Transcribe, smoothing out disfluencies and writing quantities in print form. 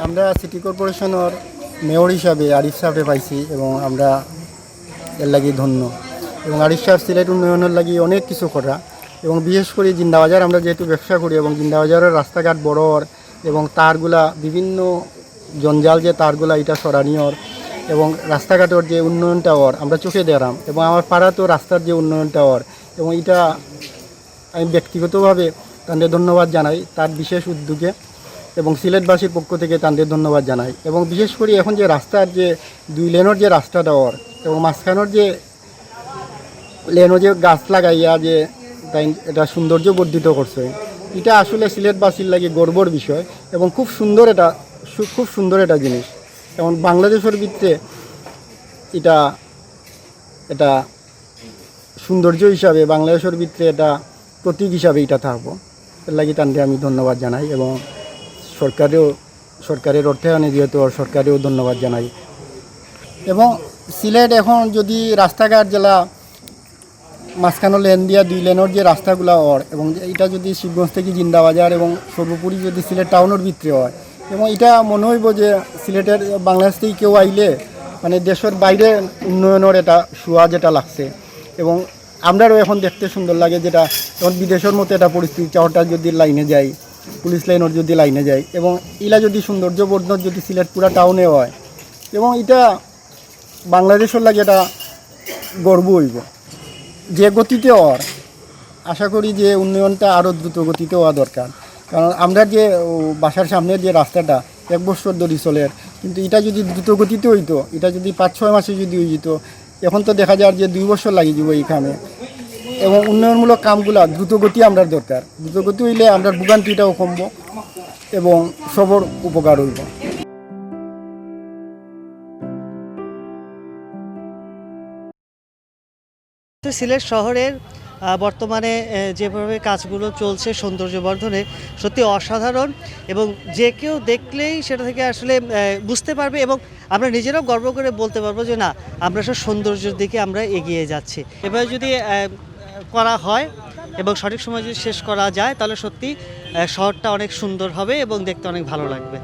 আমরা সিটি কর্পোরেশনের মেয়র হিসাবে আরিফ সাহেবকে পাইছি এবং আমরা এর লাগি ধন্য। এবং আরিফ সাহেব সিলেট উন্নয়নের লাগি অনেক কিছু করা এবং বিশেষ করে জিন্দাবাজার আমরা যেহেতু ব্যবসা করি এবং জিন্দাবাজারের রাস্তাঘাট বড় এবং তারগুলা বিভিন্ন জঞ্জাল যে তারগুলা এটা সরানিয়র এবং রাস্তাঘাটের যে উন্নয়নটা আমরা চোখে দেখলাম এবং আমার পাড়াতেও রাস্তার যে উন্নয়নটা এবং এটা আমি ব্যক্তিগতভাবে তাদের ধন্যবাদ জানাই তার বিশেষ উদ্যোগে এবং সিলেটবাসীর পক্ষ থেকে তাদের ধন্যবাদ জানাই। এবং বিশেষ করে এখন যে রাস্তার যে 2 লেনের যে রাস্তাটা এবং মাঝখানের যে লেনও যে গাছ লাগাইয়া যে তাই এটা সৌন্দর্য বর্ধিত করছে, এটা আসলে সিলেটবাসীর লাগে গর্বর বিষয় এবং খুব সুন্দর এটা জিনিস। এবং বাংলাদেশের ভিতরে এটা এটা সৌন্দর্য হিসাবে বাংলাদেশের ভিতরে এটা প্রতীক হিসাবে এটা থাকবো। এর লাগে তাদের আমি ধন্যবাদ জানাই এবং সরকারের অর্থায়নে যেহেতু সরকারেও ধন্যবাদ জানাই। এবং সিলেট এখন যদি রাস্তাঘাট জেলা মাঝখানো লেন দিয়া 2 লেনের যে রাস্তাগুলো এবং এটা যদি শিবগঞ্জ থেকে জিন্দাবাজার এবং সর্বোপরি যদি সিলেট টাউনের ভিতরে হয় এবং এটা মনে হইব যে সিলেটের বাংলাদেশ থেকে কেউ আইলে মানে দেশের বাইরে উন্নয়নের এটা শোয়া যেটা লাগছে এবং আমরাও এখন দেখতে সুন্দর লাগে যেটা এখন বিদেশের মতো এটা পরিস্থিতি চাওয়াটা যদি লাইনে যায় পুলিশ লাইনের যদি লাইনে যায় এবং ইলা যদি সৌন্দর্য বর্ধন যদি সিলেট পুরা টাউনে হয় এবং এটা বাংলাদেশের লাগে এটা গর্ব হইব যে গতিতে আশা করি যে উন্নয়নটা আরও দ্রুত গতিতে হওয়া দরকার। কারণ আমরা যে বাসার সামনের যে রাস্তাটা 1 বছর ধরে চলে কিন্তু এটা যদি দ্রুত গতিতে হইতো এটা যদি 5-6 মাসে যদি হয়ে যেত এখন তো দেখা যায় যে 2 বছর লাগিয়ে যাব এইখানে। এবং উন্নয়নমূলক কামগুলা দ্রুতগতি আমরা দরকার, দ্রুতগতি হইলে আমরা ভোগান্তিটাও কমব এবং সবর উপকার হইব। সিলেট শহরের বর্তমানে যেভাবে কাজগুলো চলছে সৌন্দর্য বর্ধনে সত্যি অসাধারণ এবং যে কেউ দেখলেই সেটা থেকে আসলে বুঝতে পারবে এবং আমরা নিজেরাও গর্ব করে বলতে পারবো যে না আমরা সব সৌন্দর্যের দিকে আমরা এগিয়ে যাচ্ছি। এবার যদি করা হয় এবং সঠিক সময় যদি শেষ করা যায় তাহলে সত্যি শহরটা অনেক সুন্দর হবে এবং দেখতে অনেক ভালো লাগবে।